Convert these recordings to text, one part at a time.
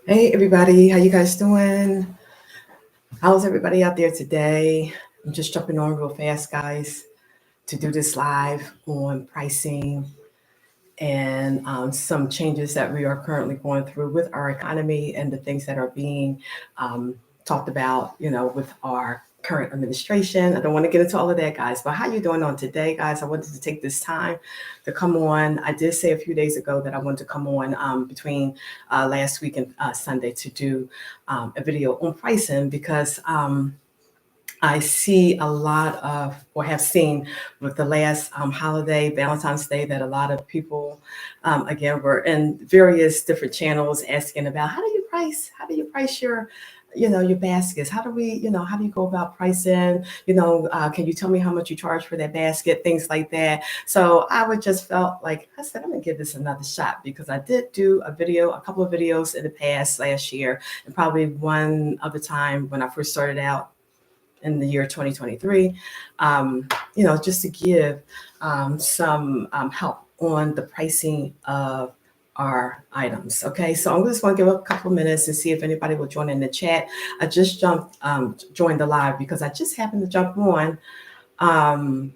Hey everybody, how you guys doing? How's everybody out there today? I'm just jumping on real fast, guys, to do this live on pricing and some changes that we are currently going through with our economy and the things that are being um, talked about, with our current administration. I don't want to get into all of that, guys, but how you doing on today, guys? I wanted to take this time to come on. I did say a few days ago that I wanted to come on between last week and Sunday to do a video on pricing because I see a lot of, or have seen with the last holiday, Valentine's Day, that a lot of people, again, were in various different channels asking about how do you price your, your baskets? How do we, how do you go about pricing? Can you tell me how much you charge for that basket? Things like that. So I would just felt like I said, I'm gonna give this another shot because I did do a couple of videos in the past last year, and probably one other time when I first started out in the year 2023, just to give some help on the pricing of our items. Okay, so I'm just going to give a couple of minutes and see if anybody will join in the chat. I just joined the live because I just happened to jump on. Um,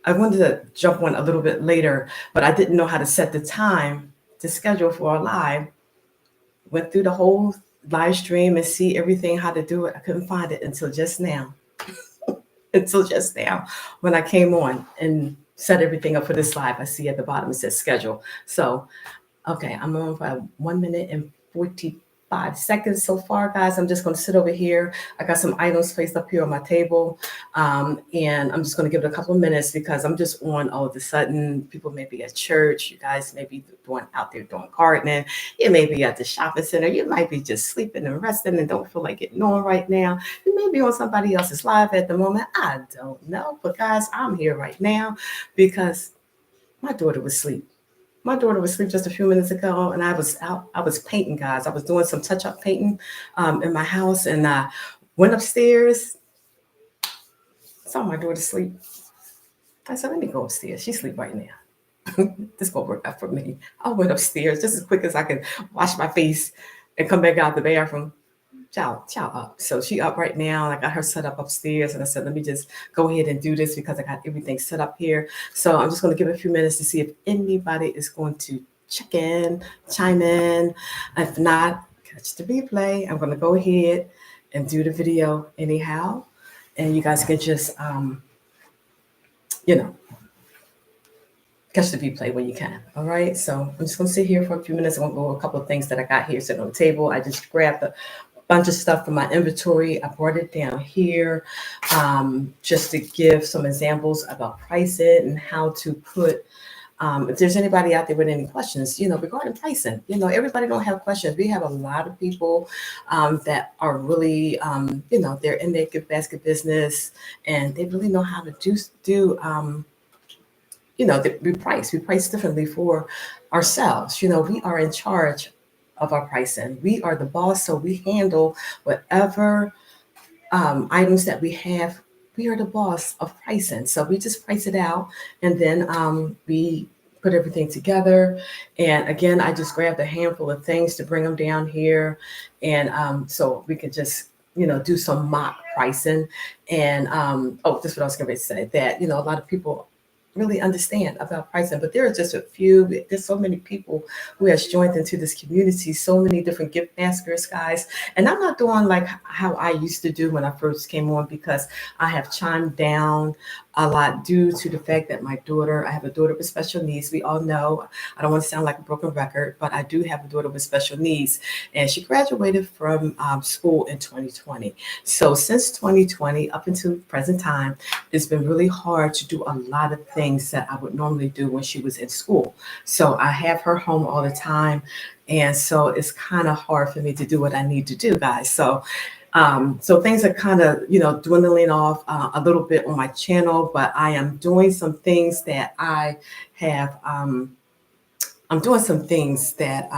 I wanted to jump on a little bit later, but I didn't know how to set the time to schedule for a live. Went through the whole live stream and see everything how to do it. I couldn't find it until just now when I came on and set everything up for this live. I see at the bottom it says schedule. So, okay, I'm on for 1 minute and 45 seconds so far, guys. I'm just going to sit over here. I got some items placed up here on my table. And I'm just going to give it a couple of minutes because I'm just on all of a sudden. People may be at church. You guys may be out there doing gardening. You may be at the shopping center. You might be just sleeping and resting and don't feel like getting on right now. You may be on somebody else's live at the moment. I don't know. But guys, I'm here right now because my daughter was asleep. My daughter was asleep just a few minutes ago, and I was out. I was painting, guys. I was doing some touch-up painting in my house, and I went upstairs, saw my daughter sleep. I said, "Let me go upstairs. She's asleep right now. This gonna work out for me." I went upstairs just as quick as I could, wash my face, and come back out the bathroom. Child up. So she up right now. I got her set up upstairs, and I said, let me just go ahead and do this because I got everything set up here. So I'm just going to give it a few minutes to see if anybody is going to check in, chime in. If not, catch the replay. I'm going to go ahead and do the video anyhow, and you guys can just, you know, catch the replay when you can. All right. So I'm just going to sit here for a few minutes. I'm going to go over a couple of things that I got here sitting on the table. I just grabbed a bunch of stuff from my inventory. I brought it down here just to give some examples about pricing and how to put. If there's anybody out there with any questions, regarding pricing, everybody don't have questions. We have a lot of people that are really, they're in their gift basket business and they really know how to we price differently for ourselves. We are in charge of our pricing. We are the boss, so we handle whatever items that we have. We are the boss of pricing, so we just price it out, and then we put everything together. And again, I just grabbed a handful of things to bring them down here, and so we could just do some mock pricing. And this is what I was going to say, that a lot of people really understand about pricing, but there are just a few. There's so many people who has joined into this community, so many different gift baskets, guys. And I'm not doing like how I used to do when I first came on, because I have chimed down a lot due to the fact that I have a daughter with special needs. We all know, I don't want to sound like a broken record, but I do have a daughter with special needs, and she graduated from school in 2020. So since 2020 up until present time, it's been really hard to do a lot of things that I would normally do when she was in school. So I have her home all the time. And so it's kind of hard for me to do what I need to do, guys. So things are kind of, dwindling off a little bit on my channel, but I am doing some things that I have. I'm doing some things that's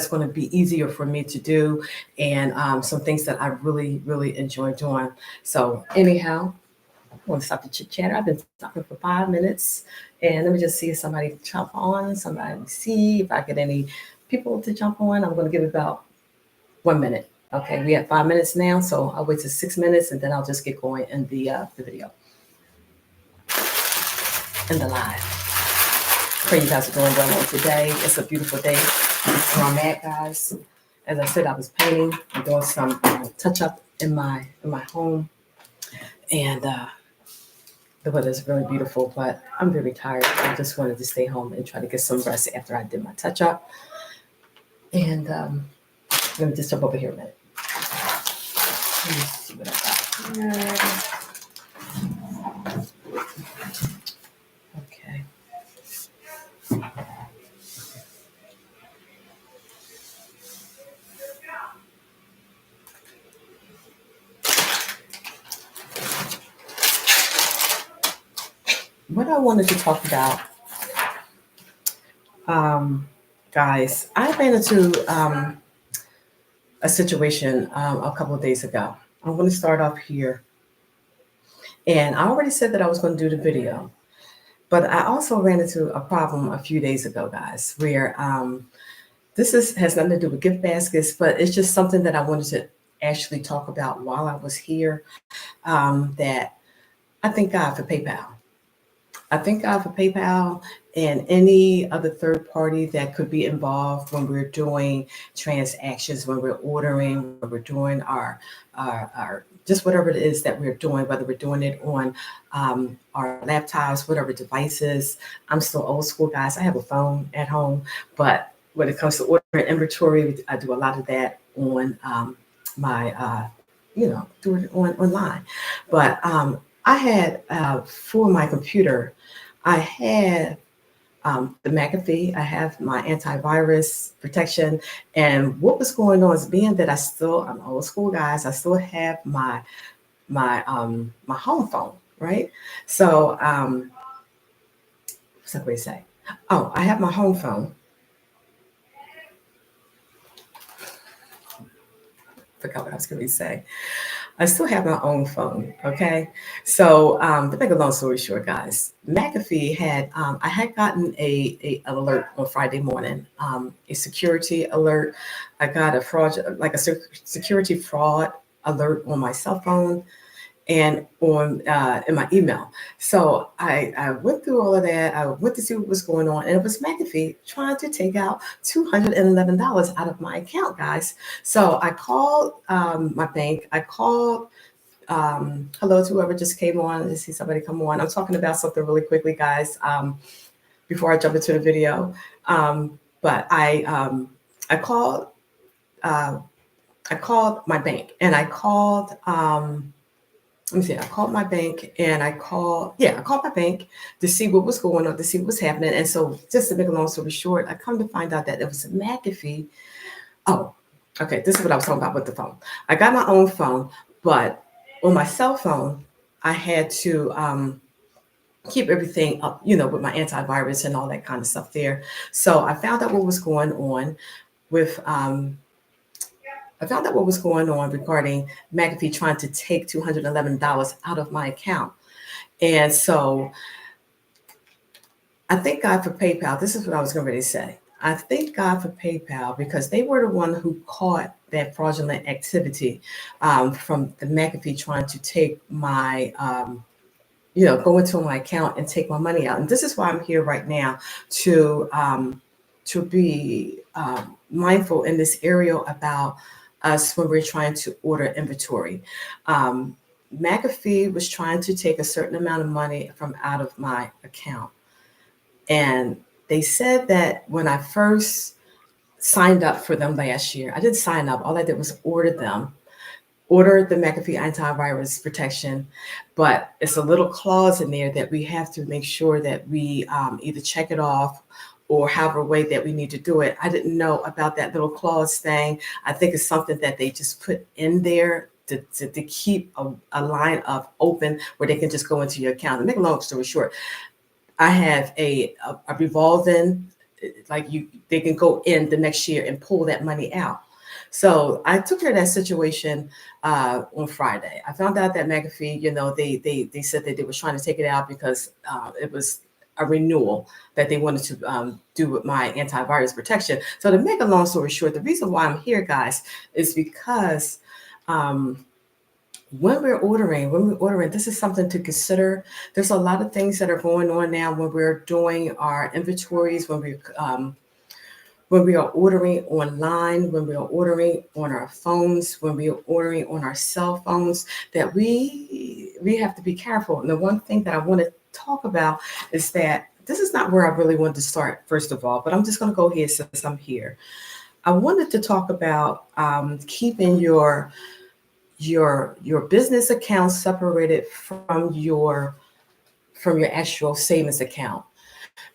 going to be easier for me to do, and some things that I really, really enjoy doing. So anyhow, want to stop the chit chatter. I've been talking for 5 minutes, and let me just see if somebody jump on. Somebody see if I get any people to jump on. I'm going to give it about 1 minute. Okay, we have 5 minutes now, so I'll wait till 6 minutes, and then I'll just get going in the video, in the live. Pray you guys are doing well on today. It's a beautiful day where I'm at, guys. As I said, I was painting and doing some touch up in my home, and the weather is really beautiful. But I'm very tired. I just wanted to stay home and try to get some rest after I did my touch up. And let me just jump over here a minute. Let me see what I got here. Okay. What I wanted to talk about, guys, I ran into a situation a couple of days ago. I'm going to start off here. And I already said that I was going to do the video, but I also ran into a problem a few days ago, guys, where has nothing to do with gift baskets, but it's just something that I wanted to actually talk about while I was here. That I thank God for PayPal. I thank God for PayPal and any other third party that could be involved when we're doing transactions, when we're ordering, when we're doing our just whatever it is that we're doing, whether we're doing it on our laptops, whatever devices. I'm still old school, guys. I have a phone at home, but when it comes to ordering inventory, I do a lot of that on my, do it online. But I had for my computer, I had the McAfee. I have my antivirus protection. And what was going on is being that I'm old school, guys. I still have my home phone, right? So what's that way to say? Oh, I have my home phone. Forgot what I was going to say. I still have my own phone, okay? So to make a long story short, guys, McAfee had, I had gotten an alert on Friday morning, a security alert. I got a fraud, like a security fraud alert on my cell phone and on in my email. So I went through all of that. I went to see what was going on, and it was McAfee trying to take out $211 out of my account, guys. So I called my bank. I called hello to whoever just came on. I see somebody come on. I'm talking about something really quickly, guys, before I jump into the video. But I called my bank, and I called. Let me see. I called my bank and I called my bank to see what was going on, to see what was happening. And so, just to make a long story short, I come to find out that it was a McAfee. Oh, okay. This is what I was talking about with the phone. I got my own phone, but on my cell phone, I had to keep everything up, with my antivirus and all that kind of stuff there. So I found out what was going on with regarding McAfee trying to take $211 out of my account. And so I thank God for PayPal. This is what I was going to say. I thank God for PayPal because they were the one who caught that fraudulent activity from the McAfee trying to take my, go into my account and take my money out. And this is why I'm here right now to be mindful in this area about us when we're trying to order inventory. McAfee was trying to take a certain amount of money from out of my account. And they said that when I first signed up for them last year, I didn't sign up. All I did was order the McAfee antivirus protection. But it's a little clause in there that we have to make sure that we either check it off or however way that we need to do it. I didn't know about that little clause thing. I think it's something that they just put in there to keep a line of open where they can just go into your account. To make a long story short, I have a revolving, they can go in the next year and pull that money out. So I took care of that situation on Friday. I found out that McAfee, they said that they were trying to take it out because it was a renewal that they wanted to do with my antivirus protection. So to make a long story short, the reason why I'm here, guys, is because um, when we're ordering, this is something to consider. There's a lot of things that are going on now when we're doing our inventories, when we are ordering online, when we are ordering on our phones, when we are ordering on our cell phones, that we have to be careful. And the one thing that I want to talk about is that this is not where I really wanted to start, first of all, but I'm just going to go here since I'm here. I wanted to talk about keeping your business account separated from your actual savings account,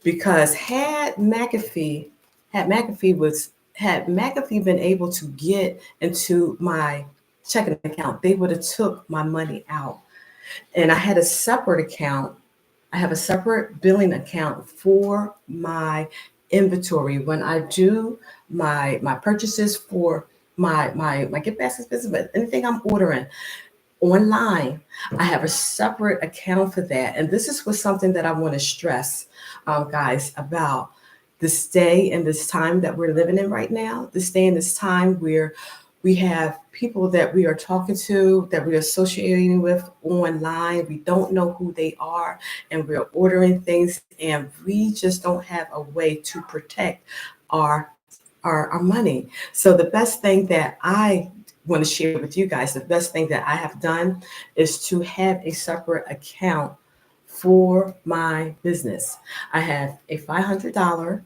because had McAfee been able to get into my checking account, they would have took my money out. And I had a separate account. I have a separate billing account for my inventory. When I do my purchases for my gift baskets business, but anything I'm ordering online, I have a separate account for that. And this is what something that I want to stress, guys, about this day and this time that we're living in right now. This day and this time where we have people that we are talking to, that we're associating with online. We don't know who they are, and we're ordering things, and we just don't have a way to protect our our money. So the best thing that I want to share with you guys, the best thing that I have done is to have a separate account for my business. I have a $500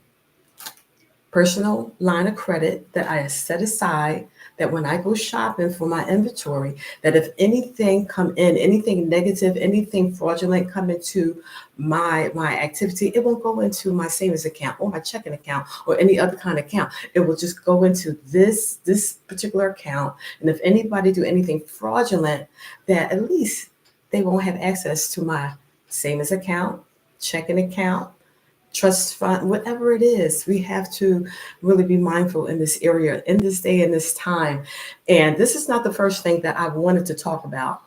personal line of credit that I set aside, that when I go shopping for my inventory, that if anything come in, anything negative, anything fraudulent come into my activity, it won't go into my savings account or my checking account or any other kind of account. It will just go into this particular account. And if anybody do anything fraudulent, that at least they won't have access to my savings account, checking account, trust fund, whatever it is. We have to really be mindful in this area, in this day and this time. And this is not the first thing that I wanted to talk about.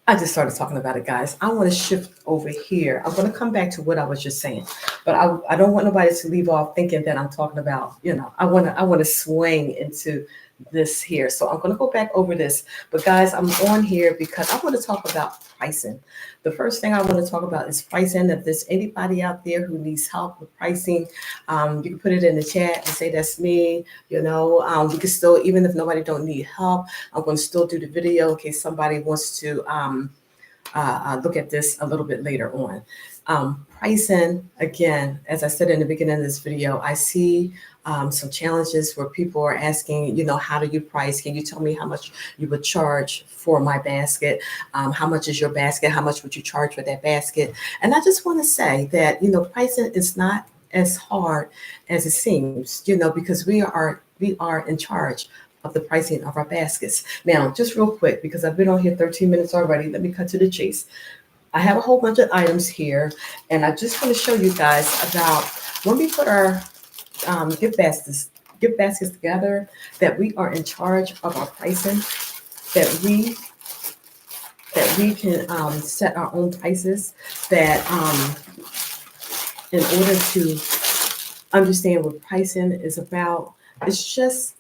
I just started talking about it, guys. I want to shift over here. I'm going to come back to what I was just saying, but I don't want nobody to leave off thinking that I'm talking about, I want to swing into this here. So I'm going to go back over this. But guys, I'm on here because I want to talk about pricing. The first thing I want to talk about is pricing. If there's anybody out there who needs help with pricing, you can put it in the chat and say that's me. We can still, even if nobody don't need help, I'm going to still do the video in case somebody wants to look at this a little bit later on. Pricing, again, as I said in the beginning of this video, I see some challenges where people are asking, how do you price? Can you tell me how much you would charge for my basket? How much is your basket? How much would you charge for that basket? And I just want to say that, pricing is not as hard as it seems, because we are in charge of the pricing of our baskets. Now, just real quick, because I've been on here 13 minutes already, let me cut to the chase. I have a whole bunch of items here, and I just want to show you guys about when we put our gift baskets together, that we are in charge of our pricing, that we can set our own prices, that in order to understand what pricing is about, it's just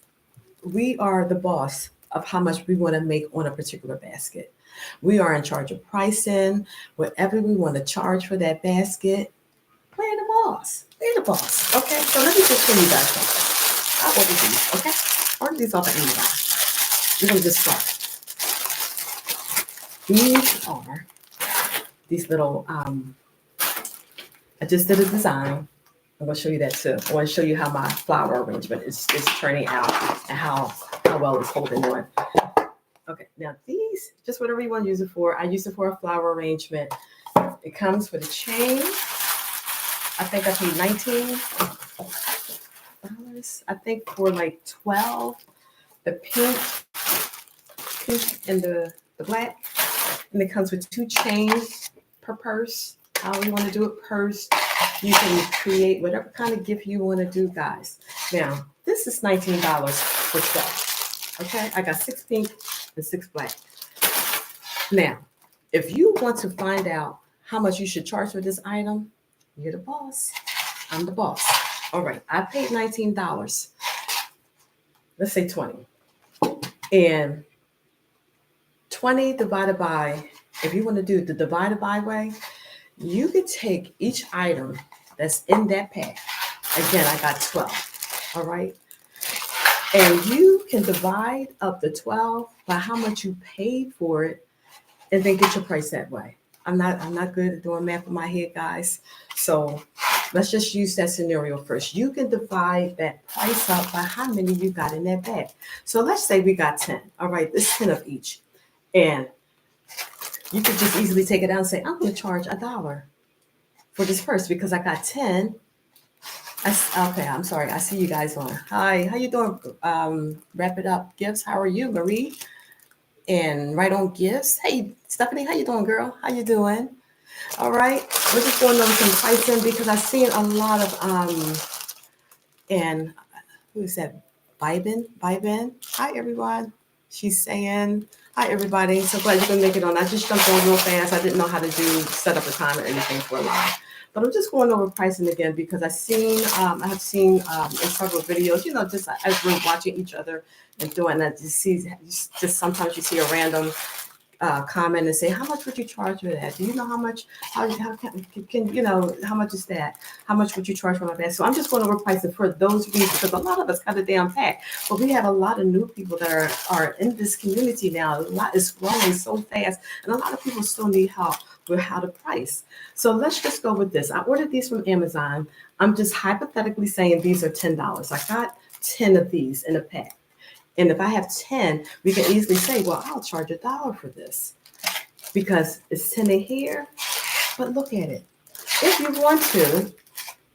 we are the boss of how much we want to make on a particular basket. We are in charge of pricing, whatever we want to charge for that basket. We're the boss. We're the boss. Okay, so let me just show you guys something. I ordered these, okay? I ordered these off of Amazon. We're going to just start. These are these little, I just did a design. I'm going to show you that too. I want to show you how my flower arrangement is turning out and how well it's holding on. Okay, now these, just whatever you want to use it for. I use it for a flower arrangement. It comes with a chain. I think I paid $19. I think for like 12. The pink and the black. And it comes with 2 chains per purse. how you want to do it, purse. You can create whatever kind of gift you want to do, guys. Now, this is $19 for 12. Okay, I got 6 pink and 6 black. Now, if you want to find out how much you should charge for this item, you're the boss. I'm the boss. All right, I paid $19. Let's say 20. And 20 divided by, if you want to do the divided by way, you could take each item that's in that pack. Again, I got 12. All right. And you can divide up the 12 by how much you paid for it and then get your price that way. I'm not good at doing math in my head, guys. So let's just use that scenario first. You can divide that price up by how many you got in that bag. So let's say we got 10. All right, this is 10 of each. And you could just easily take it down and say, I'm going to charge $1 for this purse because I got 10. Okay, I'm sorry. I see you guys on. Hi, how you doing? Wrap it up. Gifts, how are you, Marie? And right on gifts. Hey, Stephanie, how you doing, girl? How you doing? All right, we're just going over some pricing because I've seen a lot of and who is that? Vibin. Hi, everyone. She's saying hi, everybody. So glad you can make it on. I just jumped on real fast. I didn't know how to set up a time or anything for a live. But I'm just going over pricing again because I have seen in several videos, just as we're watching each other and doing that, just sometimes you see a random comment and say, how much would you charge for that? Do you know how much, how much is that? How much would you charge for my bag? So I'm just going over pricing for those reasons because a lot of us got a damn pack, but we have a lot of new people that are in this community now. A lot is growing so fast and a lot of people still need help with how to price. So let's just go with this. I ordered these from Amazon. I'm just hypothetically saying these are $10. I got 10 of these in a pack. And if I have 10, we can easily say, well, I'll charge $1 for this because it's 10 in here. But look at it. If you want to,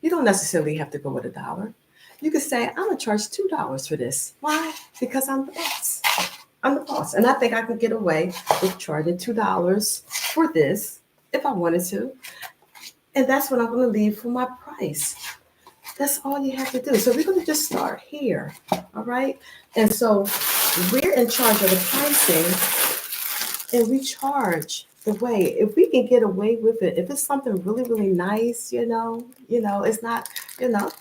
you don't necessarily have to go with $1. You could say, I'm going to charge $2 for this. Why? Because I'm the boss. I'm the boss. And I think I can get away with charging $2 for this if I wanted to. And that's what I'm going to leave for my price. That's all you have to do. So we're going to just start here. All right. And so we're in charge of the pricing and we charge the way. If we can get away with it, if it's something really, really nice, it's not, Dollar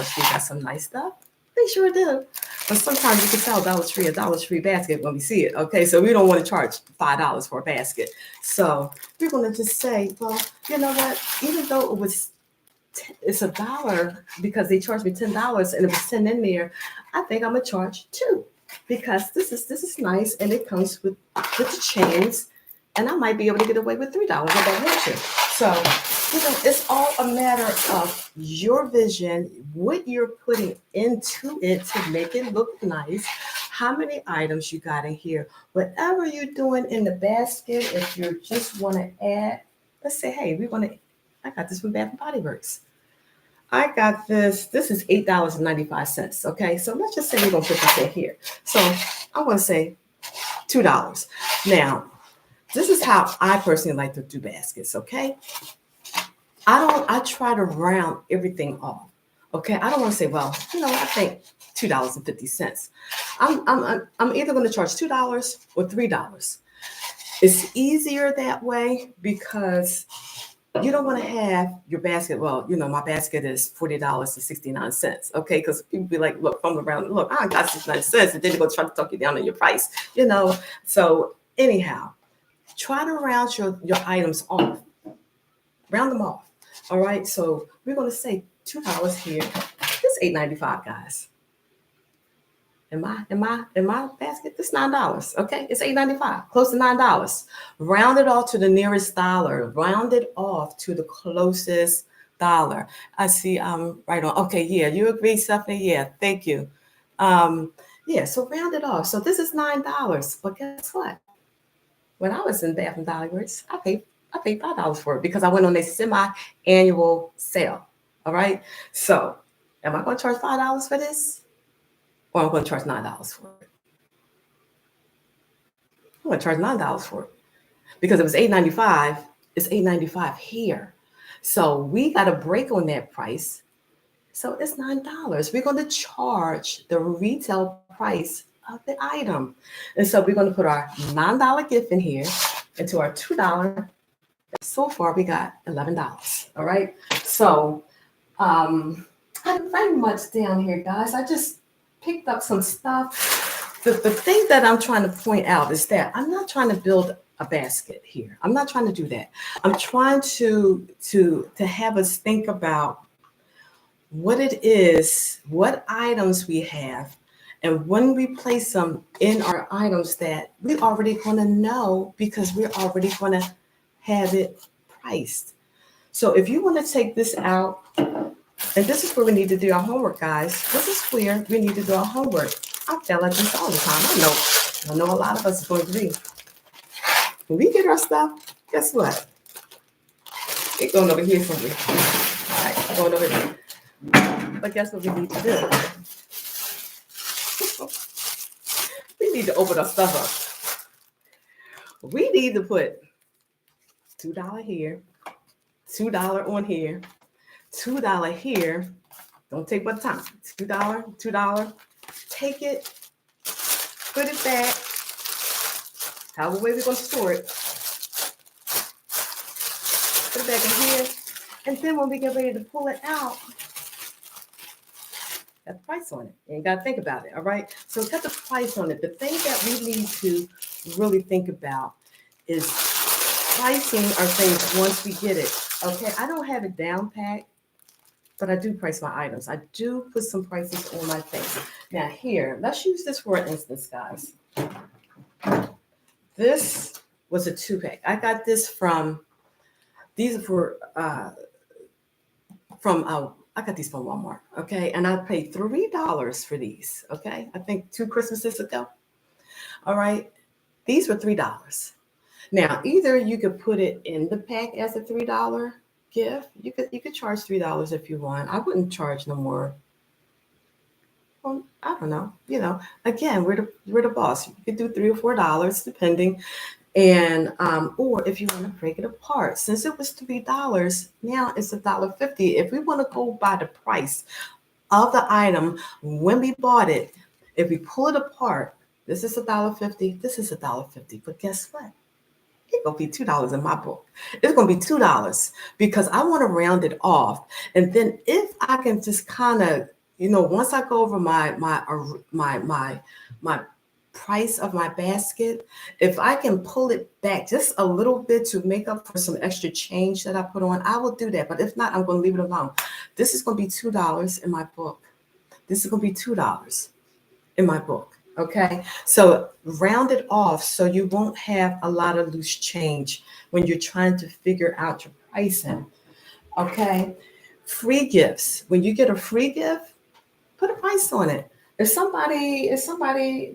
Tree got some nice stuff. They sure do. But sometimes you can sell a Dollar Tree basket when we see it. Okay. So we don't want to charge $5 for a basket. So we're going to just say, well, you know what? Even though it's $1 because they charged me $10 and it was 10 in there, I think I'm gonna charge $2 because this is nice and it comes with the chains and I might be able to get away with $3 if I want to. So it's all a matter of your vision, what you're putting into it to make it look nice, how many items you got in here, whatever you're doing in the basket. If you just want to add, let's say, hey, I got this from Bath and Body Works. I got this. This is $8.95. Okay, so let's just say we're gonna put this in here. So I'm gonna say $2. Now, this is how I personally like to do baskets. Okay, I try to round everything off. Okay, I don't want to say, well, I think $2.50. I'm either going to charge $2 or $3. It's easier that way because you don't want to have your basket. Well, my basket is $40.69. Okay, because people be like, look, from around, look, I got 69 cents, and then they're going to try to talk you down on your price. So anyhow, try to round your items off. Round them off. All right. So we're going to say $2 here. This is $8.95, guys. In my basket, this $9. Okay, it's $8.95, close to $9. Round it off to the nearest dollar. Round it off to the closest dollar. I see. Right on. Okay, yeah, you agree, Stephanie? Yeah, thank you. Yeah, so round it off. So this is $9. But guess what? When I was in Bath and Body Works, I paid $5 for it because I went on a semi-annual sale. All right. So am I going to charge $5 for this? Or I'm going to charge $9 for it. I'm going to charge $9 for it because if it's $8.95, it's $8.95 here. So we got a break on that price. So it's $9. We're going to charge the retail price of the item. And so we're going to put our $9 gift in here into our $2. So far, we got $11. All right. So I'm very much down here, guys. I just picked up some stuff. The thing that I'm trying to point out is that I'm not trying to build a basket here. I'm not trying to do that. I'm trying to have us think about what it is, what items we have, and when we place them in our items that we're already going to know because we're already going to have it priced. So if you want to take this out, and this is where we need to do our homework, guys. This is where we need to do our homework. I tell like this all the time. I know a lot of us are going to agree. When we get our stuff, guess what? It's going over here somewhere. All right, going over here. But guess what we need to do? We need to open our stuff up. We need to put $2 here, $2 on here, $2 here. Don't take my time. $2, $2. Take it, put it back. However way we're going to store it. Put it back in here. And then when we get ready to pull it out, got the price on it. You ain't got to think about it, all right? So got the price on it. The thing that we need to really think about is pricing our things once we get it. Okay, I don't have it down pat, but I do price my items. I do put some prices on my things. Now here, let's use this for an instance, guys. This was a 2-pack. I got this from, these are for, I got these from Walmart, okay? And I paid $3 for these, okay? I think 2 Christmases ago. All right, these were $3. Now, either you could put it in the pack as a $3 gift. You could charge $3 if you want. I wouldn't charge no more. Well, I don't know. Again, we're the boss. You could do $3 or $4 depending. And or if you want to break it apart, since it was $3, now it's $1.50. If we want to go by the price of the item when we bought it, if we pull it apart, this is $1.50, this is $1.50. But guess what? It's gonna be $2 in my book. It's gonna be $2 because I want to round it off. And then if I can just kind of, once I go over my price of my basket, if I can pull it back just a little bit to make up for some extra change that I put on, I will do that. But if not, I'm going to leave it alone. This is going to be $2 in my book. This is going to be $2 in my book. Okay, so round it off so you won't have a lot of loose change when you're trying to figure out your pricing. Okay, free gifts. When you get a free gift, put a price on it. If somebody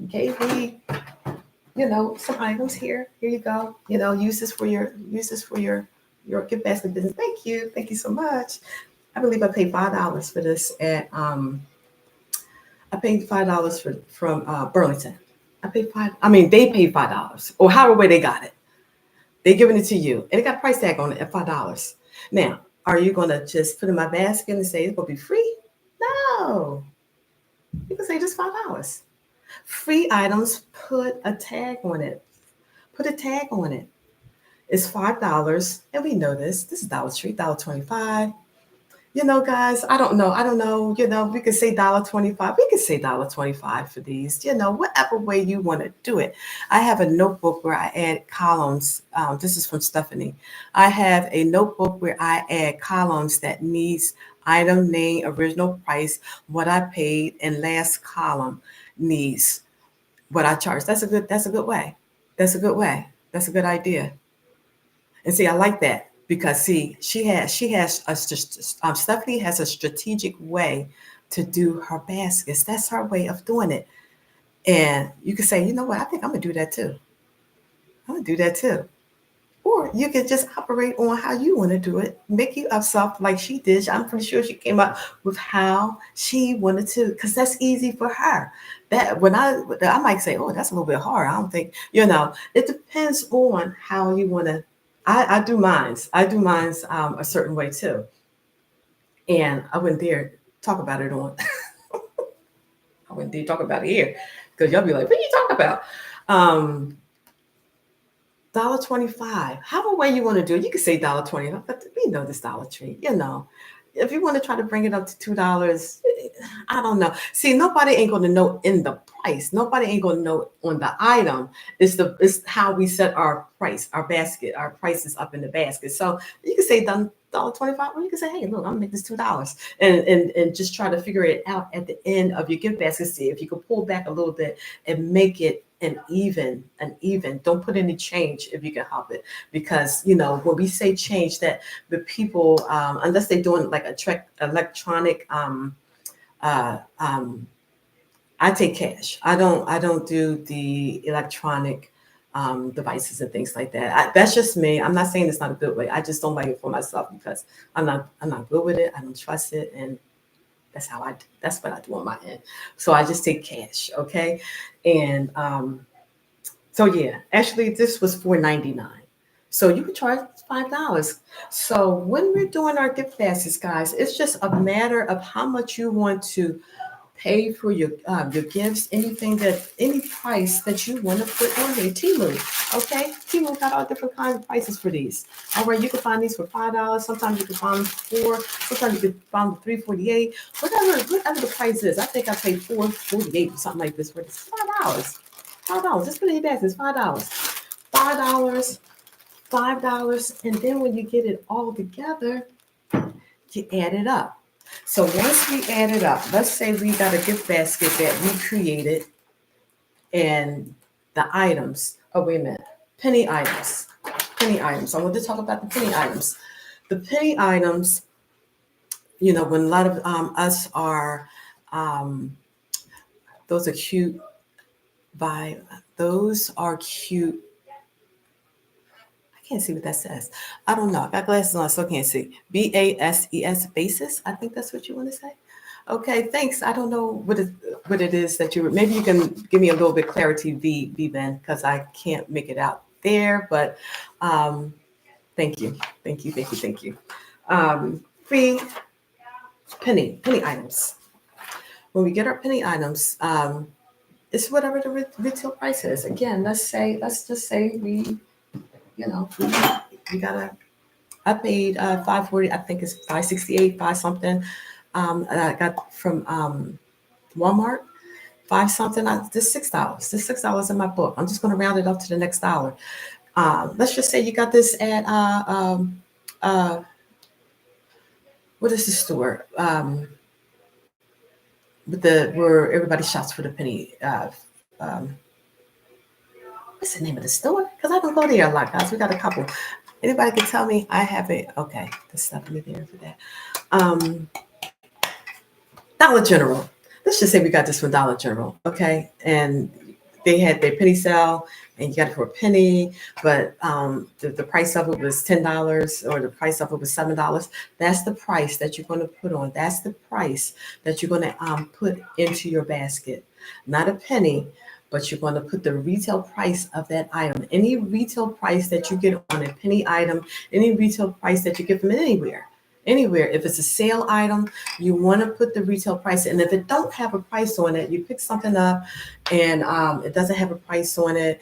gave me, some items here you go. Use this for your gift basket business. Thank you so much. I believe I paid $5 for this at I paid $5 from Burlington. They paid $5 or however way they got it. They're giving it to you, and it got a price tag on it at $5. Now, are you gonna just put it in my basket and say it's gonna be free? No. You can say just $5. Free items, put a tag on it. Put a tag on it. It's $5, and we know this. This is Dollar Tree, $1.25. Guys, I don't know. We could say $1.25. We could say $1.25 for these. Whatever way you want to do it. I have a notebook where I add columns. This is from Stephanie. I have a notebook where I add columns that needs item name, original price, what I paid, and last column needs what I charged. That's a good way. That's a good way. That's a good idea. And see, I like that because see, Stephanie has a strategic way to do her baskets. That's her way of doing it. And you can say, you know what? I think I'm gonna do that too. I'm gonna do that too. Or you can just operate on how you want to do it. Make you up stuff like she did. I'm pretty sure she came up with how she wanted to, because that's easy for her. That when I might say, oh, that's a little bit hard. I don't think, it depends on how you want to I do mines. I do mines a certain way too. And I wouldn't dare talk about it on, I wouldn't dare talk about it here because y'all be like, what are you talking about? Um, $1.25. However way you want to do it, you can say $1.20, but we know this Dollar Tree, you know. If you want to try to bring it up to $2, I don't know. See, nobody ain't gonna know in the price. Nobody ain't gonna know on the item. It's how we set our price, our basket, our prices up in the basket. So you can say $1.25, or you can say, hey, look, I'm gonna make this $2, and just try to figure it out at the end of your gift basket. See if you can pull back a little bit and make it an even. Don't put any change if you can help it, because when we say change, that the people, unless they're doing like a electronic, uh, um, I take cash. I don't do the electronic devices and things like that. That's just me. I'm not saying it's not a good way. I just don't like it for myself because I'm not good with it. I don't trust it, and that's what I do on my end. So I just take cash, okay? And so yeah, actually this was $4.99. So you could charge $5. So when we're doing our gift baskets, guys, it's just a matter of how much you want to pay for your gifts, any price that you want to put on there. Temu, okay? Temu got all different kinds of prices for these. All right, you can find these for $5. Sometimes you can find them for 4. Sometimes you can find them for $3.48. Whatever the price is. I think I paid $4.48 or something like this for this. $5. $5. Just put it in your basket. It's $5. $5. $5, and then when you get it all together, you add it up. So once we add it up, let's say we got a gift basket that we created, and the items. Oh, wait a minute. Penny items. Penny items. I want to talk about the penny items. The penny items, when a lot of us are, um, those are cute. Those are cute. I can't see what that says. I don't know. I got glasses on, so I can't see. BASES, basis. I think that's what you want to say. Okay, thanks. I don't know what it is that you. Maybe you can give me a little bit clarity, Ben, because I can't make it out there. But thank you, thank you, thank you, thank you. Free penny items. When we get our penny items, it's whatever the retail price is. Again, let's just say we got a. I paid 540. I think it's 568, five something. I got from Walmart, five something. This $6. This $6 in my book. I'm just going to round it up to the next dollar. Let's just say you got this at uh, what is the store? With the where everybody shops for the penny. Um, what's the name of the store? Because I don't go there a lot, guys. We got a couple. Anybody can tell me? I have it. Okay, the stuff in there for that. Dollar General. Let's just say we got this from Dollar General, okay? And they had their penny sale, and you got it for a penny, but the price of it was $10, or the price of it was $7. That's the price that you're going to put on. That's the price that you're going to put into your basket. Not a penny, but you're going to put the retail price of that item. Any retail price that you get on a penny item, any retail price that you get from anywhere. Anywhere. If it's a sale item, you want to put the retail price. And if it don't have a price on it, you pick something up and it doesn't have a price on it,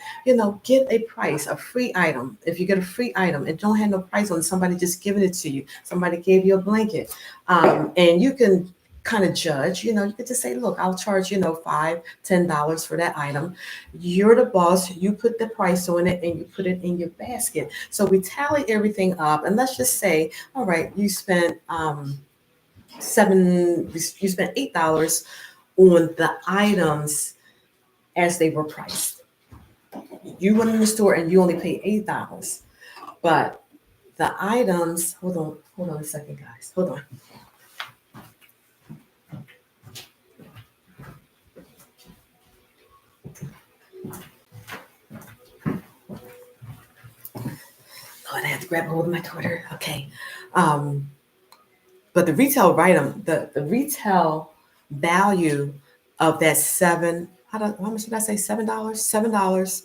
get a price, a free item. If you get a free item and don't have no price on it, somebody just giving it to you, somebody gave you a blanket, and you can kind of judge, you could just say, look, I'll charge, $5, $10 for that item. You're the boss, you put the price on it and you put it in your basket. So we tally everything up, and let's just say, all right, you spent $8 on the items as they were priced. You went in the store and you only paid $8. But the items, hold on a second, guys. Hold on. Oh, and I have to grab hold of my Twitter. Okay. But the retail item, the retail value of that how much did I say? $7? $7.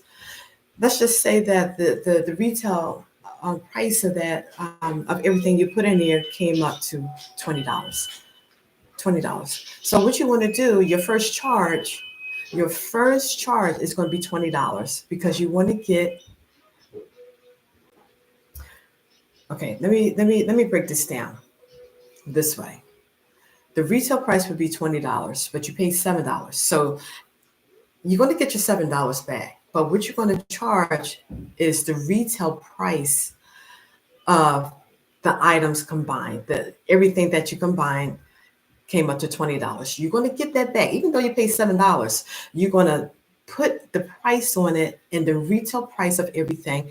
Let's just say that the retail price of that of everything you put in there came up to $20. $20. So what you want to do, your first charge is going to be $20 because you want to get. Okay, let me break this down this way. The retail price would be $20, but you pay $7. So you're going to get your $7 back. But what you're going to charge is the retail price of the items combined. The everything that you combine came up to $20. You're going to get that back, even though you pay $7. You're going to put the price on it and the retail price of everything.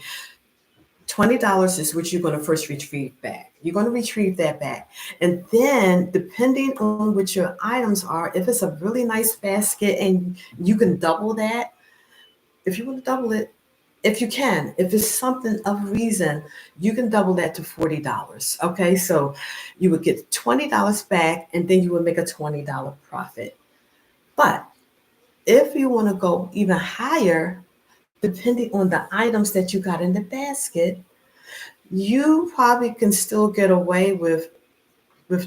$20 is what you're going to first retrieve back. You're going to retrieve that back. And then, depending on what your items are, if it's a really nice basket and you can double that, if you want to double it, if you can, if it's something of reason, you can double that to $40. Okay, so you would get $20 back and then you would make a $20 profit. But if you want to go even higher, depending on the items that you got in the basket, you probably can still get away with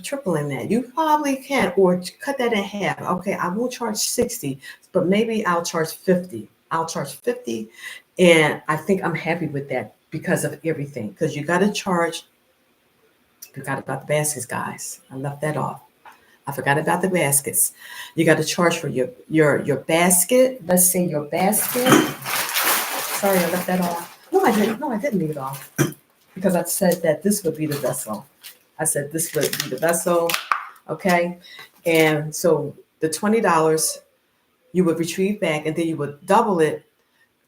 tripling that. You probably can, or cut that in half. Okay, I won't charge 60, but maybe I'll charge 50. I'll charge 50, and I think I'm happy with that because of everything. Because you got to charge. Forgot about the baskets, guys. I left that off. I forgot about the baskets. You got to charge for your basket. Let's say your basket. Sorry, I left that off. No, I didn't. No, I didn't leave it off because I said that this would be the vessel. I said this would be the vessel. Okay, and so the $20 you would retrieve back, and then you would double it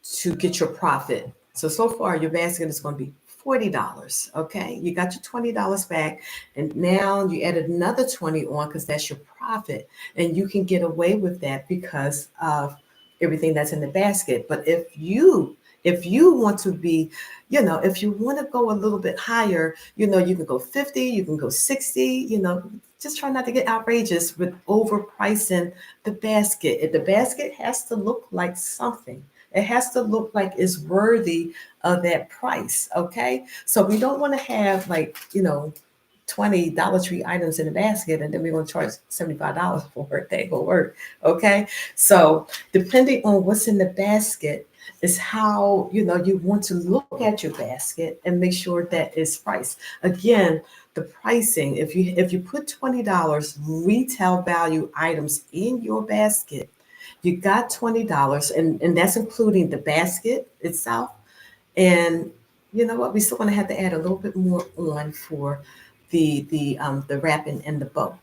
to get your profit. So far, your basket is going to be $40. Okay, you got your $20 back, and now you added another 20 on because that's your profit, and you can get away with that because of everything that's in the basket. But if you want to be, if you want to go a little bit higher, you can go 50, you can go 60, just try not to get outrageous with overpricing the basket. The basket has to look like something. It has to look like it's worthy of that price. Okay. So we don't want to have 20 Dollar Tree items in the basket, and then we're going to charge $75 for it. That will work. Okay. So depending on what's in the basket is how, you want to look at your basket and make sure that it's priced. Again, the pricing, if you put $20 retail value items in your basket, you got $20, and that's including the basket itself. And you know what? We're still going to have to add a little bit more on for the wrapping and the bow.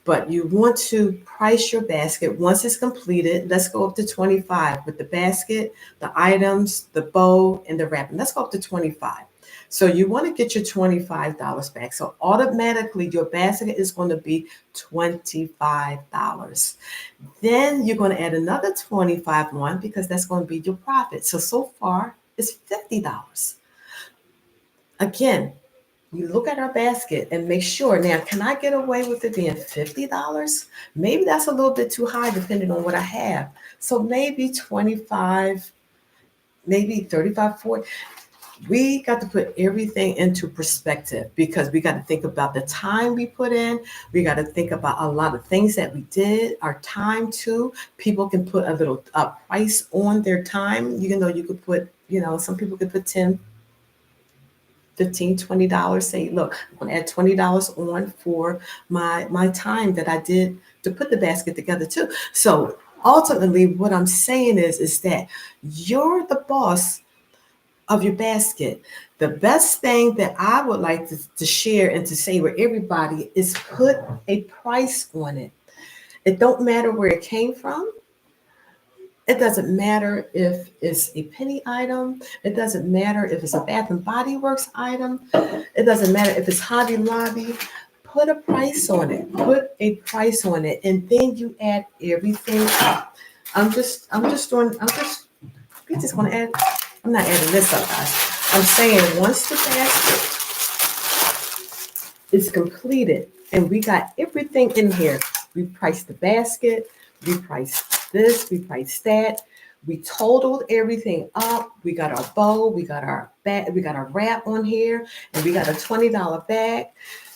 But you want to price your basket once it's completed. Let's go up to 25 with the basket, the items, the bow, and the wrapping. Let's go up to 25. So you want to get your $25 back. So automatically your basket is going to be $25. Then you're going to add another 25 on because that's going to be your profit. So far it's $50. Again, you look at our basket and make sure, now, can I get away with it being $50? Maybe that's a little bit too high depending on what I have. So maybe 25, maybe 35, 40. We got to put everything into perspective because we got to think about the time we put in. We got to think about a lot of things that we did, our time too. People can put a little price on their time. You could put, some people could put 10, $15, $20, say, look, I'm going to add $20 on for my time that I did to put the basket together too. So ultimately what I'm saying is that you're the boss of your basket. The best thing that I would like to share and to say with everybody is put a price on it. It don't matter where it came from. It doesn't matter if it's a penny item. It doesn't matter if it's a Bath and Body Works item. It doesn't matter if it's Hobby Lobby. Put a price on it. Put a price on it, and then you add everything up. We're just going to add. I'm not adding this up, guys. I'm saying once the basket is completed and we got everything in here, we priced the basket, we priced this, we priced that. We totaled everything up. We got our bow, we got our bag, we got our wrap on here, and we got a $20 bag.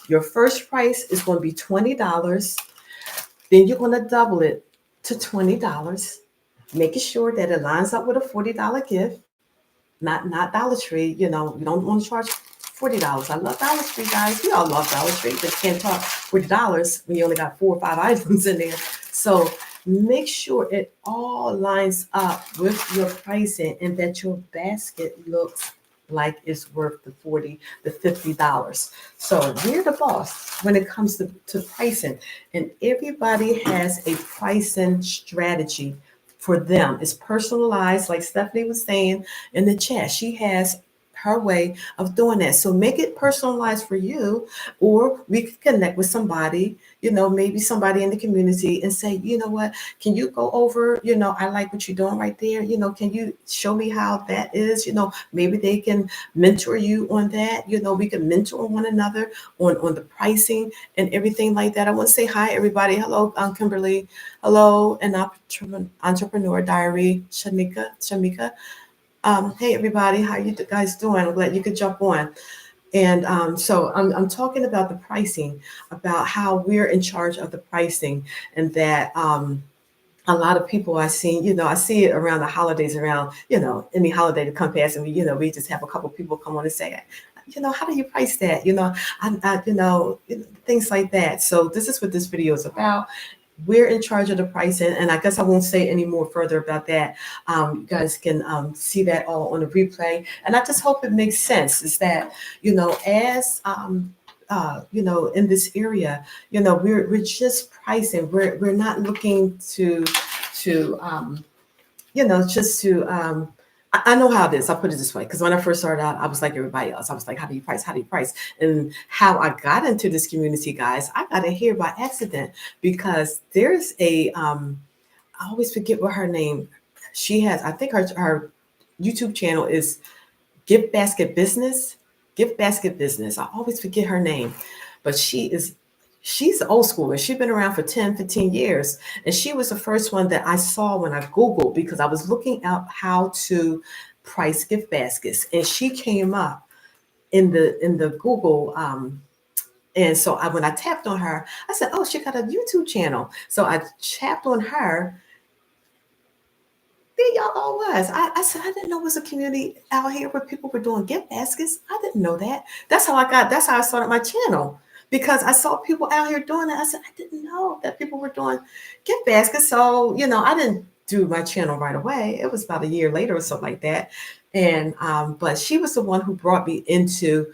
Your first price is going to be $20. Then you're going to double it to $20, making sure that it lines up with a $40 gift. Not Dollar Tree. You don't want to charge $40. I love Dollar Tree, guys. We all love Dollar Tree, but you can't charge $40 when you only got 4 or 5 items in there. So make sure it all lines up with your pricing and that your basket looks like it's worth the $50. So we're the boss when it comes to pricing. And everybody has a pricing strategy for them. It's personalized, like Stephanie was saying in the chat. She has her way of doing that. So make it personalized for you, or we can connect with somebody, maybe somebody in the community and say, you know what, can you go over, I like what you're doing right there. Can you show me how that is? Maybe they can mentor you on that. We can mentor one another on the pricing and everything like that. I want to say hi, everybody. Hello, Kimberly. Hello, and Entrepreneur Diary, Shamika. Hey everybody, how you guys doing? I'm glad you could jump on. And so I'm talking about the pricing, about how we're in charge of the pricing, and that a lot of people I see, I see it around the holidays, around, any holiday to come past, and we just have a couple people come on and say, how do you price that? Things like that. So this is what this video is about. We're in charge of the pricing, and I guess I won't say any more further about that. You guys can see that all on the replay, and I just hope it makes sense. Is that as in this area, we're just pricing. We're not looking to just to I know how it is. I'll put it this way, because when I first started out, I was like everybody else. I was like, how do you price? How do you price? And how I got into this community, guys, I got in here by accident, because there's I always forget what her name. She has, I think her YouTube channel is Gift Basket Business. Gift Basket Business. I always forget her name, but she's old school, and she's been around for 10, 15 years. And she was the first one that I saw when I Googled, because I was looking up how to price gift baskets. And she came up in the Google. And so when I tapped on her, I said, oh, she got a YouTube channel. So I tapped on her. There y'all all was. I said, I didn't know it was a community out here where people were doing gift baskets. I didn't know that. That's how I started my channel, because I saw people out here doing it. I said, I didn't know that people were doing gift baskets. So, I didn't do my channel right away. It was about a year later or something like that. And, but she was the one who brought me into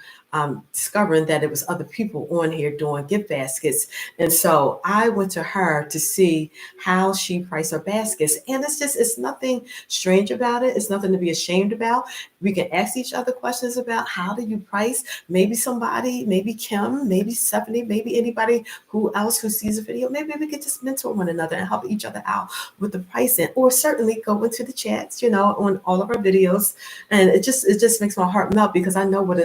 discovering that it was other people on here doing gift baskets. And so I went to her to see how she priced her baskets. And it's nothing strange about it. It's nothing to be ashamed about. We can ask each other questions about how do you price. Maybe somebody, maybe Kim, maybe Stephanie, maybe anybody who else who sees a video, maybe we could just mentor one another and help each other out with the pricing. Or certainly go into the chats, on all of our videos. And it just makes my heart melt, because I know what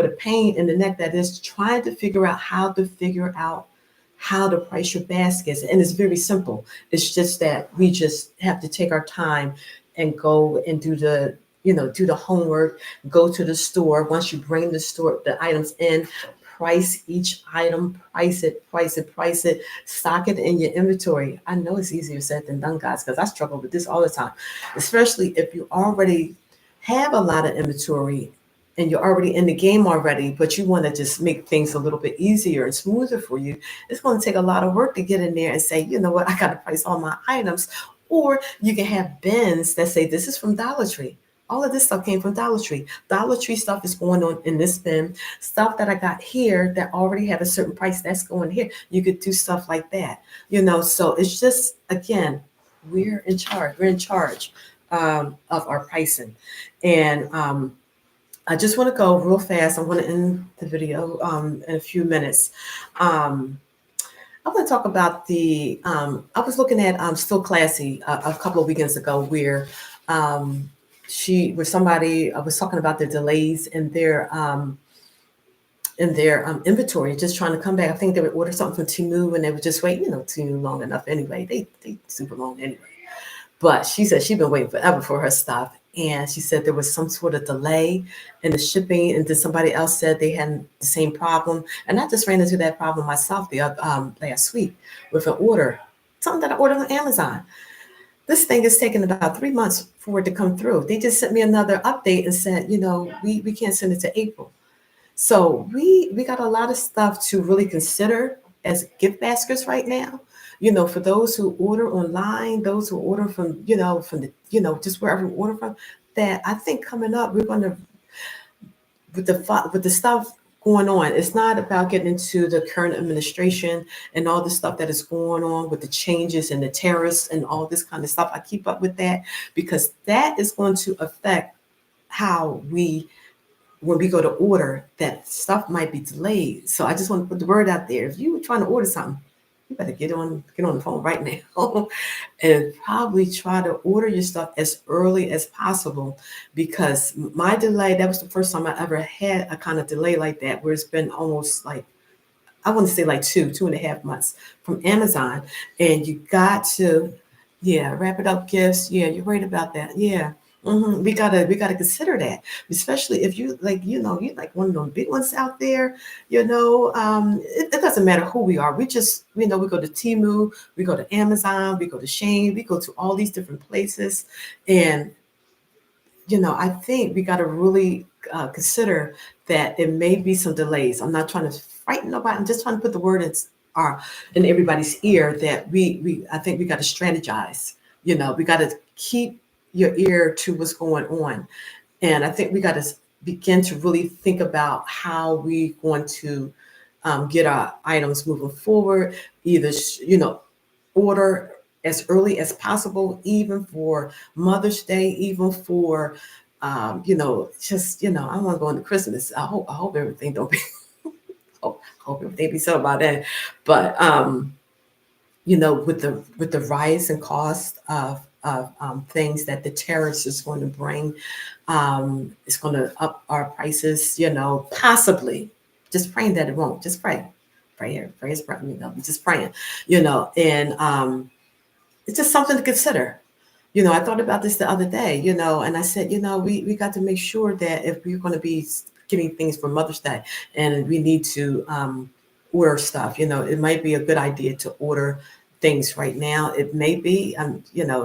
a pain in the neck that is, trying to figure out how to price your baskets. And it's very simple. It's just that we just have to take our time and go and do the homework, go to the store. Once you bring the items in, price each item, price it, stock it in your inventory. I know it's easier said than done, guys, because I struggle with this all the time, especially if you already have a lot of inventory and you're already in the game already, but you want to just make things a little bit easier and smoother for you. It's going to take a lot of work to get in there and say, you know what, I got to price all my items. Or you can have bins that say, this is from Dollar Tree. All of this stuff came from Dollar Tree. Dollar Tree stuff is going on in this bin. Stuff that I got here that already have a certain price, that's going here. You could do stuff like that, So it's just, again, we're in charge. We're in charge of our pricing. And I just want to go real fast. I want to end the video in a few minutes. I want to talk about I was looking at Still Classy a couple of weekends ago, where somebody was talking about the delays in their inventory, just trying to come back. I think they would order something from Temu and they would just wait, Temu long enough anyway. They super long anyway. But she said she'd been waiting forever for her stuff. And she said there was some sort of delay in the shipping. And then somebody else said they had the same problem. And I just ran into that problem myself last week with an order, something that I ordered on Amazon. This thing is taking about 3 months for it to come through. They just sent me another update and said, we can't send it to April. So we got a lot of stuff to really consider as gift baskets right now. For those who order online, those who order from the, just wherever we order from, that I think coming up, we're going to, with the stuff going on, it's not about getting into the current administration and all the stuff that is going on with the changes and the tariffs and all this kind of stuff. I keep up with that because that is going to affect how when we go to order, that stuff might be delayed. So I just want to put the word out there. If you're trying to order something, you better get on the phone right now and probably try to order your stuff as early as possible, because my delay, that was the first time I ever had a kind of delay like that, where it's been almost like, I want to say like 2.5 months from Amazon. And you got to, yeah, wrap it up gifts. Yeah, you're right about that. Yeah. We gotta consider that, especially if you you like one of those big ones out there. It doesn't matter who we are. We just we go to Temu, we go to Amazon, we go to Shane, we go to all these different places, and I think we got to really consider that there may be some delays. I'm not trying to frighten nobody. I'm just trying to put the word in everybody's ear that I think we got to strategize. We got to keep your ear to what's going on, and I think we got to begin to really think about how we going to get our items moving forward. Either order as early as possible, even for Mother's Day, even for I want to go into Christmas. I hope everything don't be hope everything be so about that. But with the rise and cost of things that the tariffs is going to bring, it's going to up our prices. Possibly. Just praying that it won't. Just pray is praying. Just praying. And it's just something to consider. I thought about this the other day, and I said, we got to make sure that if we're going to be getting things for Mother's Day and we need to order stuff, it might be a good idea to order things right now. It may be,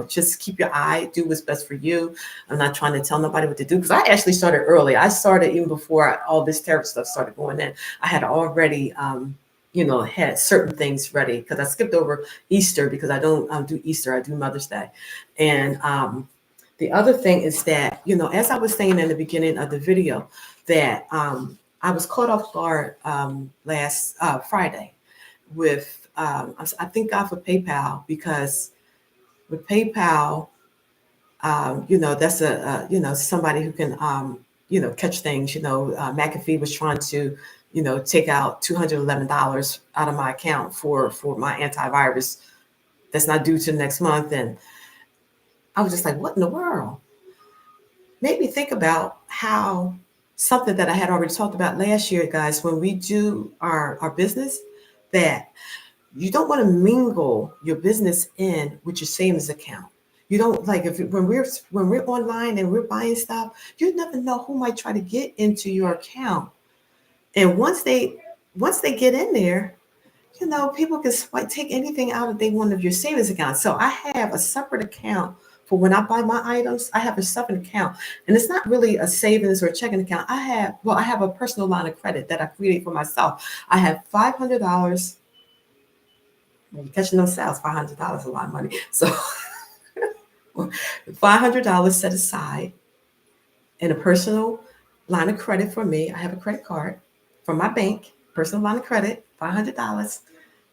just keep your eye, do what's best for you. I'm not trying to tell nobody what to do, because I actually started early. I started even before all this tariff stuff started going in. I had already, had certain things ready, because I skipped over Easter because I don't do Easter. I do Mother's Day. And the other thing is that, as I was saying in the beginning of the video, that I was caught off guard last Friday with, I thank God for PayPal, because with PayPal, that's somebody who can, catch things. McAfee was trying to, take out $211 out of my account for my antivirus that's not due to next month. And I was just like, what in the world? Made me think about how something that I had already talked about last year, guys, when we do our business, that you don't want to mingle your business in with your savings account. You don't, like, when we're online and we're buying stuff, you never know who might try to get into your account. And once they get in there, people can take anything out of one of your savings accounts. So I have a separate account for when I buy my items. I have a separate account, and it's not really a savings or a checking account. I have a personal line of credit that I created for myself. I have $500. You're catching those sales. $500 is a lot of money. So $500 set aside in a personal line of credit for me. I have a credit card from my bank, personal line of credit, $500.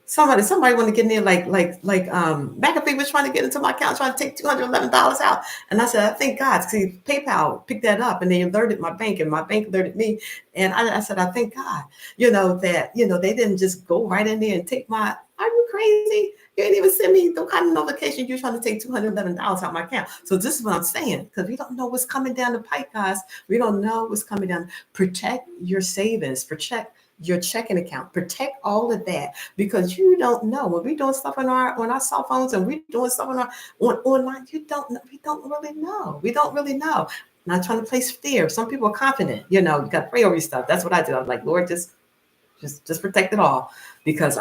Somebody want to get in there, like McAfee was trying to get into my account, trying to take $211 out. And I said, I thank God. See, PayPal picked that up, and they alerted my bank, and my bank alerted me. And I said, I thank God, that, they didn't just go right in there and take my, are you crazy? You ain't even send me no kind of notification. You're trying to take $211 out my account. So this is what I'm saying, because we don't know what's coming down the pipe, guys. We don't know what's coming down. Protect your savings. Protect your checking account. Protect all of that because you don't know when we're doing stuff on our cell phones and we're doing stuff online. You don't know. We don't really know. We don't really know. Not trying to place fear. Some people are confident. You know, you got to pray over your stuff. That's what I do. I'm like, Lord, just protect it all because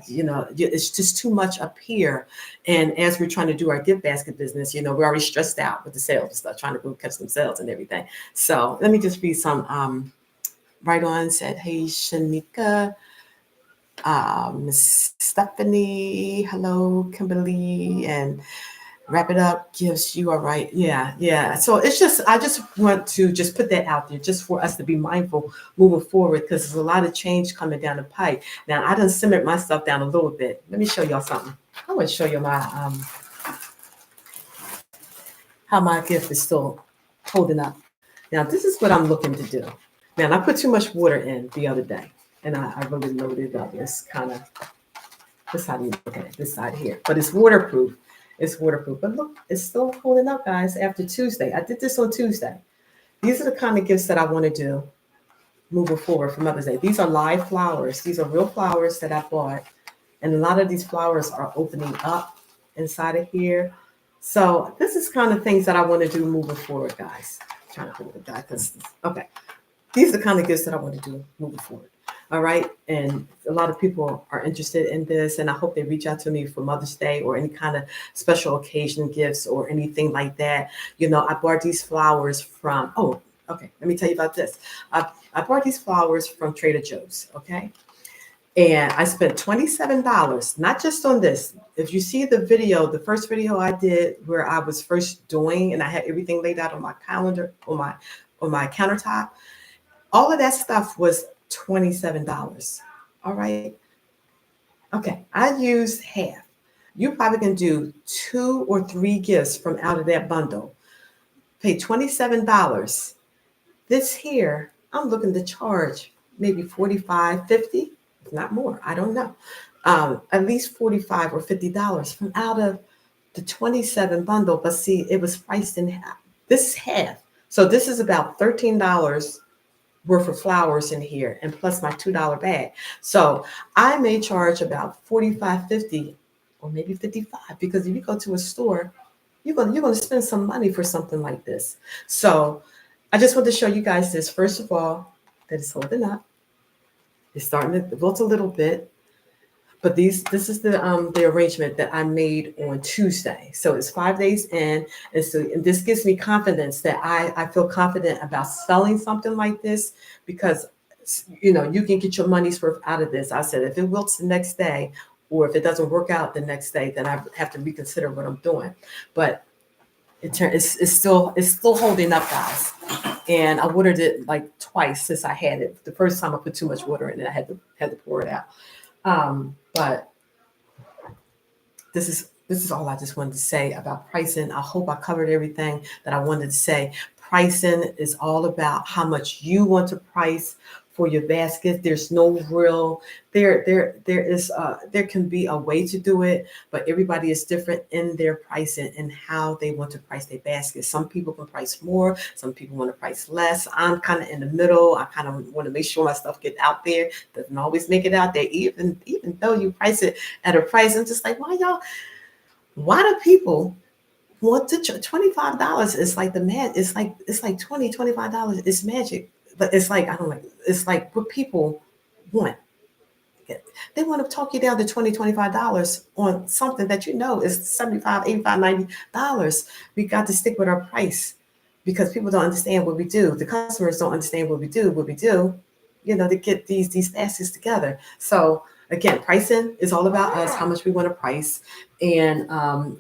you know, it's just too much up here. And as we're trying to do our gift basket business, you know, we're already stressed out with the sales and stuff, trying to go catch some sales and everything. So let me just read some. Right on said, hey, Shanika, Miss Stephanie, hello, Kimberly, and wrap it up. Yes, you are right. Yeah. So it's just, I just want to just put that out there just for us to be mindful moving forward because there's a lot of change coming down the pipe. Now, I done simmered my stuff down a little bit. Let me show y'all something. I want to show you my how my gift is still holding up. Now, this is what I'm looking to do. Now, I put too much water in the other day, and I really loaded it up. It's kind of, this how you look at it, this side here. But it's waterproof. It's waterproof. But look, it's still holding up, guys, after Tuesday. I did this on Tuesday. These are the kind of gifts that I want to do moving forward for Mother's Day. These are live flowers. These are real flowers that I bought. And a lot of these flowers are opening up inside of here. So this is kind of things that I want to do moving forward, guys. I'm trying to hold it back. Okay. These are the kind of gifts that I want to do moving forward. All right. And a lot of people are interested in this. And I hope they reach out to me for Mother's Day or any kind of special occasion gifts or anything like that. You know, I bought these flowers from, oh, okay. Let me tell you about this. I bought these flowers from Trader Joe's. Okay. And I spent $27, not just on this. If you see the video, the first video I did where I was first doing and I had everything laid out on my calendar, on my countertop, all of that stuff was $27. All right. Okay. I used half. You probably can do 2 or 3 gifts from out of that bundle. Pay $27. This here, I'm looking to charge maybe 45, 50, if not more. I don't know. At least 45 or $50 from out of the 27 bundle. But see, it was priced in half. This is half. So this is about $13 worth of flowers in here and plus my $2 bag. So I may charge about 45, 50, or maybe 55 because if you go to a store, you're gonna spend some money for something like this. So I just want to show you guys this. First of all, that it's holding up. It's starting to wilt a little bit. But this is the arrangement that I made on Tuesday. So it's 5 days in. And this gives me confidence that I feel confident about selling something like this because, you know, you can get your money's worth out of this. I said, if it wilts the next day or if it doesn't work out the next day, then I have to reconsider what I'm doing. But it's still holding up, guys. And I watered it like twice since I had it. The first time I put too much water in it, I had to pour it out. But this is all I just wanted to say about pricing. I hope I covered everything that I wanted to say. Pricing is all about how much you want to price for your basket. There's no real there can be a way to do it, but everybody is different in their pricing and how they want to price their basket. Some people can price more, some people want to price less. I'm kind of in the middle. I kind of want to make sure my stuff get out there. Doesn't always make it out there, even though you price it at a price. I'm just like, why do people want to charge $25? It's like it's like $25. It's magic. But it's like, I don't like, it's like what people want. They want to talk you down to $20, $25 on something that you know is $75, $85, $90. We got to stick with our price because people don't understand what we do. The customers don't understand what we do, you know, to get these baskets together. So again, pricing is all about us, how much we want to price. And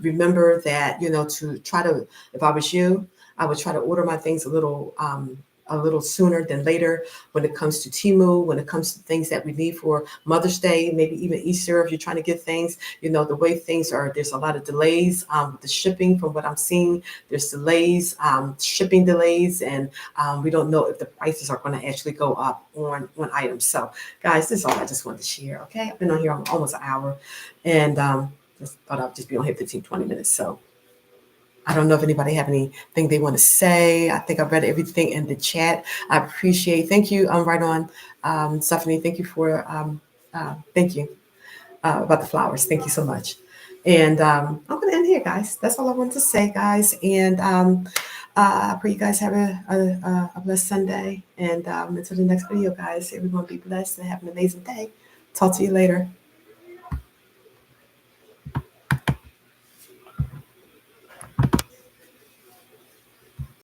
remember that, you know, to try to, if I was you, I would try to order my things a little sooner than later when it comes to Temu, when it comes to things that we need for Mother's Day, maybe even Easter, if you're trying to get things, you know, the way things are, there's a lot of delays with the shipping from what I'm seeing. There's delays, shipping delays, and we don't know if the prices are going to actually go up on items. So guys, this is all I just wanted to share. Okay. I've been on here almost an hour and just thought I'd just be on here 15, 20 minutes. So I don't know if anybody have anything they want to say. I think I've read everything in the chat. I appreciate. Thank you. I'm right on, Stephanie. Thank you for. Thank you about the flowers. Thank you so much. And I'm gonna end here, guys. That's all I wanted to say, guys. And I pray you guys have a blessed Sunday. And until the next video, guys, everyone be blessed and have an amazing day. Talk to you later.